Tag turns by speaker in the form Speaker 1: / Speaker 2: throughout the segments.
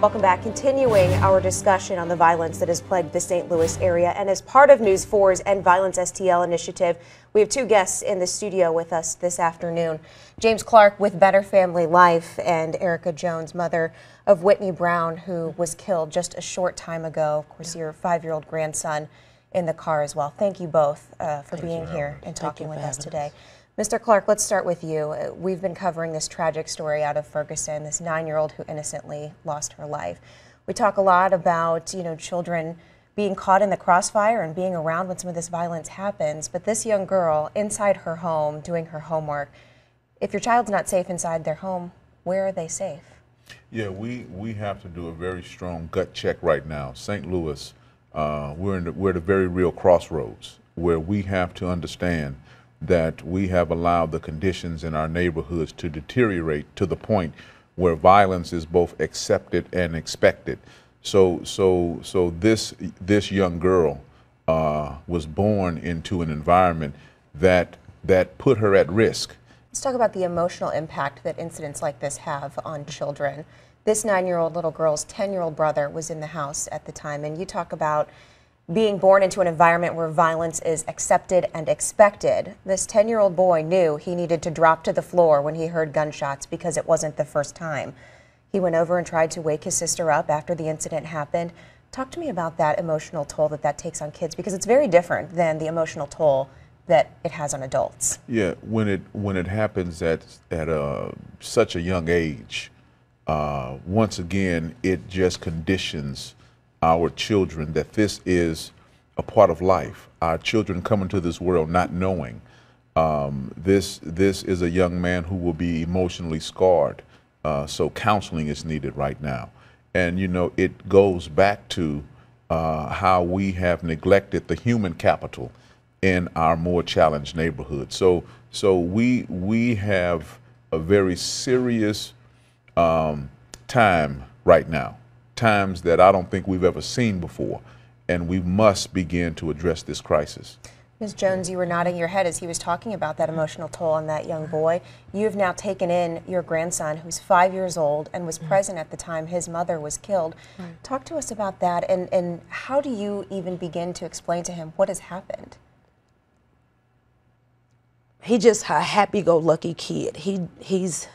Speaker 1: Welcome back. Continuing our discussion on the violence that has plagued the St. Louis area. And as part of News 4's End Violence STL initiative, we have two guests in the studio with us this afternoon. James Clark with Better Family Life and Erica Jones, mother of Whitney Brown, who was killed just a short time ago. Of course, your 5-year-old grandson in the car as well. Thank you both for being here and talking with us today. Mr. Clark, let's start with you. We've been covering this tragic story out of Ferguson, this 9-year-old who innocently lost her life. We talk a lot about, children being caught in the crossfire and being around when some of this violence happens. But this young girl inside her home doing her homework, if your child's not safe inside their home, where are they safe?
Speaker 2: Yeah, we have to do a very strong gut check right now. St. Louis, we're at a very real crossroads where we have to understand that we have allowed the conditions in our neighborhoods to deteriorate to the point where violence is both accepted and expected. So this young girl was born into an environment that put her at risk.
Speaker 1: Let's talk about the emotional impact that incidents like this have on children. This 9-year-old little girl's 10-year-old brother was in the house at the time, and you talk about being born into an environment where violence is accepted and expected. This 10-year-old boy knew he needed to drop to the floor when he heard gunshots because it wasn't the first time. He went over and tried to wake his sister up after the incident happened. Talk to me about that emotional toll that takes on kids, because it's very different than the emotional toll that it has on adults.
Speaker 2: Yeah, when it happens at such a young age, once again, it just conditions our children that this is a part of life. Our children come into this world not knowing. This is a young man who will be emotionally scarred. So counseling is needed right now. And it goes back to how we have neglected the human capital in our more challenged neighborhoods. So we have a very serious time right now. Times that I don't think we've ever seen before, and we must begin to address this crisis.
Speaker 1: Ms. Jones, you were nodding your head as he was talking about that emotional toll on that young boy. You have now taken in your grandson, who's 5 years old and was present at the time his mother was killed. Talk to us about that, and how do you even begin to explain to him what has happened?
Speaker 3: He's just a happy-go-lucky kid. He's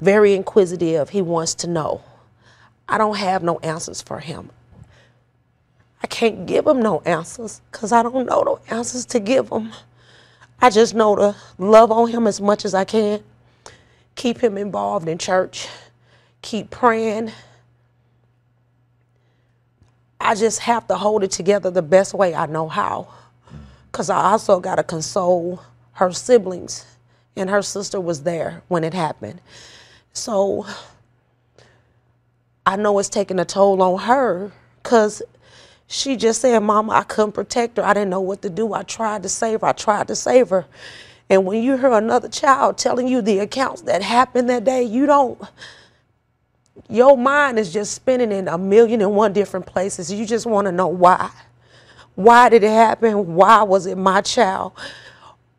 Speaker 3: very inquisitive. He wants to know. I don't have no answers for him. I can't give him no answers because I don't know no answers to give him. I just know to love on him as much as I can, keep him involved in church, keep praying. I just have to hold it together the best way I know how, because I also got to console her siblings, and her sister was there when it happened. So I know it's taking a toll on her, because she just said, Mama, I couldn't protect her. I didn't know what to do. I tried to save her. I tried to save her. And when you hear another child telling you the accounts that happened that day, your mind is just spinning in 1,000,001 different places. You just want to know why. Why did it happen? Why was it my child?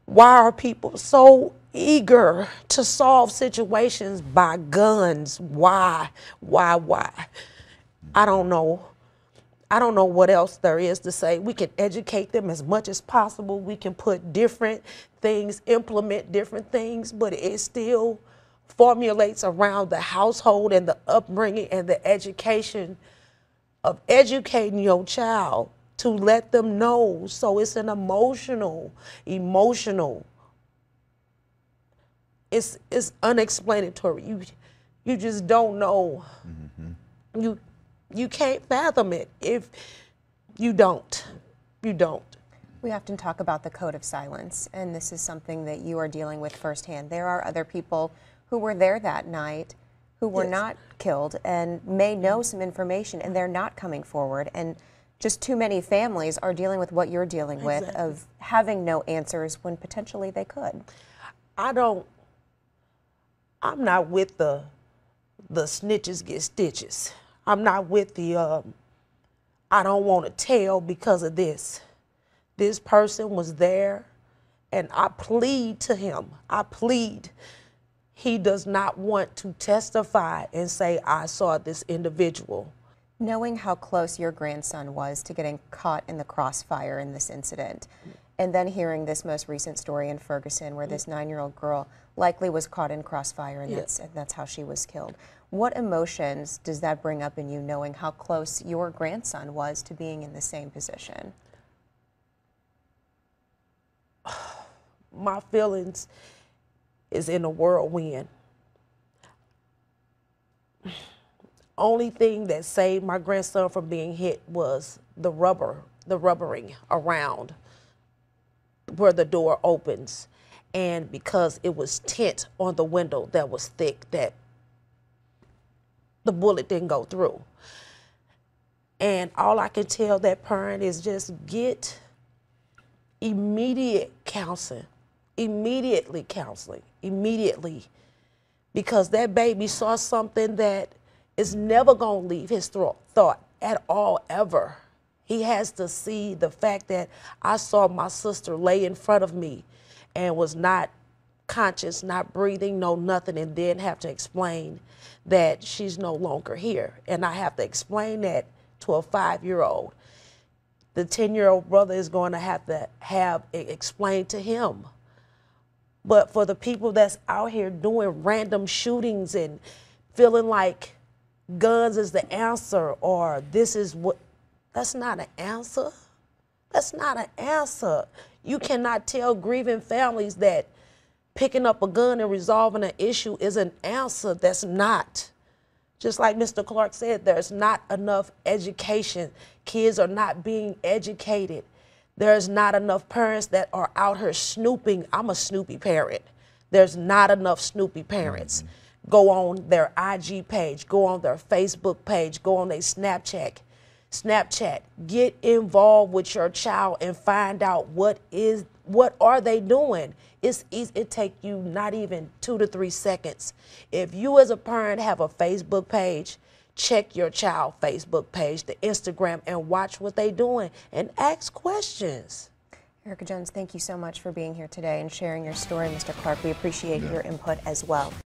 Speaker 3: Why are people so eager to solve situations by guns? Why? I don't know. I don't know what else there is to say. We can educate them as much as possible. We can put different things, implement different things, but it still formulates around the household and the upbringing and the education of educating your child to let them know. So it's an emotional. It's unexplanatory. You just don't know. Mm-hmm. You can't fathom it if you don't. You don't.
Speaker 1: We often talk about the code of silence, and this is something that you are dealing with firsthand. There are other people who were there that night who were not killed and may know some information, and they're not coming forward. And just too many families are dealing with what you're dealing with, of having no answers when potentially they could. I'm not with the snitches get stitches. I'm not with the, I don't want to tell because of this. This person was there, and I plead to him.
Speaker 3: he does not want to testify and say, I saw this individual.
Speaker 1: Knowing how close your grandson was to getting caught in the crossfire in this incident, and then hearing this most recent story in Ferguson where this 9-year-old girl likely was caught in crossfire and that's how she was killed. What emotions does that bring up in you, knowing how close your grandson was to being in the same position?
Speaker 3: My feelings is in a whirlwind. Only thing that saved my grandson from being hit was the rubbering around where the door opens. And because it was tint on the window that was thick, that the bullet didn't go through. And all I can tell that parent is just get immediate counseling, immediately, because that baby saw something that is never going to leave his thought at all, ever. He has to see the fact that I saw my sister lay in front of me and was not conscious, not breathing, no nothing, and then have to explain that she's no longer here. And I have to explain that to a 5-year-old. The 10-year-old brother is going to have it explained to him. But for the people that's out here doing random shootings and feeling like guns is the answer, or this is what, that's not an answer. That's not an answer. You cannot tell grieving families that picking up a gun and resolving an issue is an answer. That's not. Just like Mr. Clark said, there's not enough education. Kids are not being educated. There's not enough parents that are out here snooping. I'm a snoopy parent. There's not enough snoopy parents. Go on their IG page, go on their Facebook page, go on their Snapchat. Get involved with your child and find out what are they doing. It's easy. It takes you not even 2 to 3 seconds. If you as a parent have a Facebook page, check your child's Facebook page, the Instagram, and watch what they're doing and ask questions.
Speaker 1: Erica Jones, thank you so much for being here today and sharing your story, Mr. Clark. We appreciate your input as well.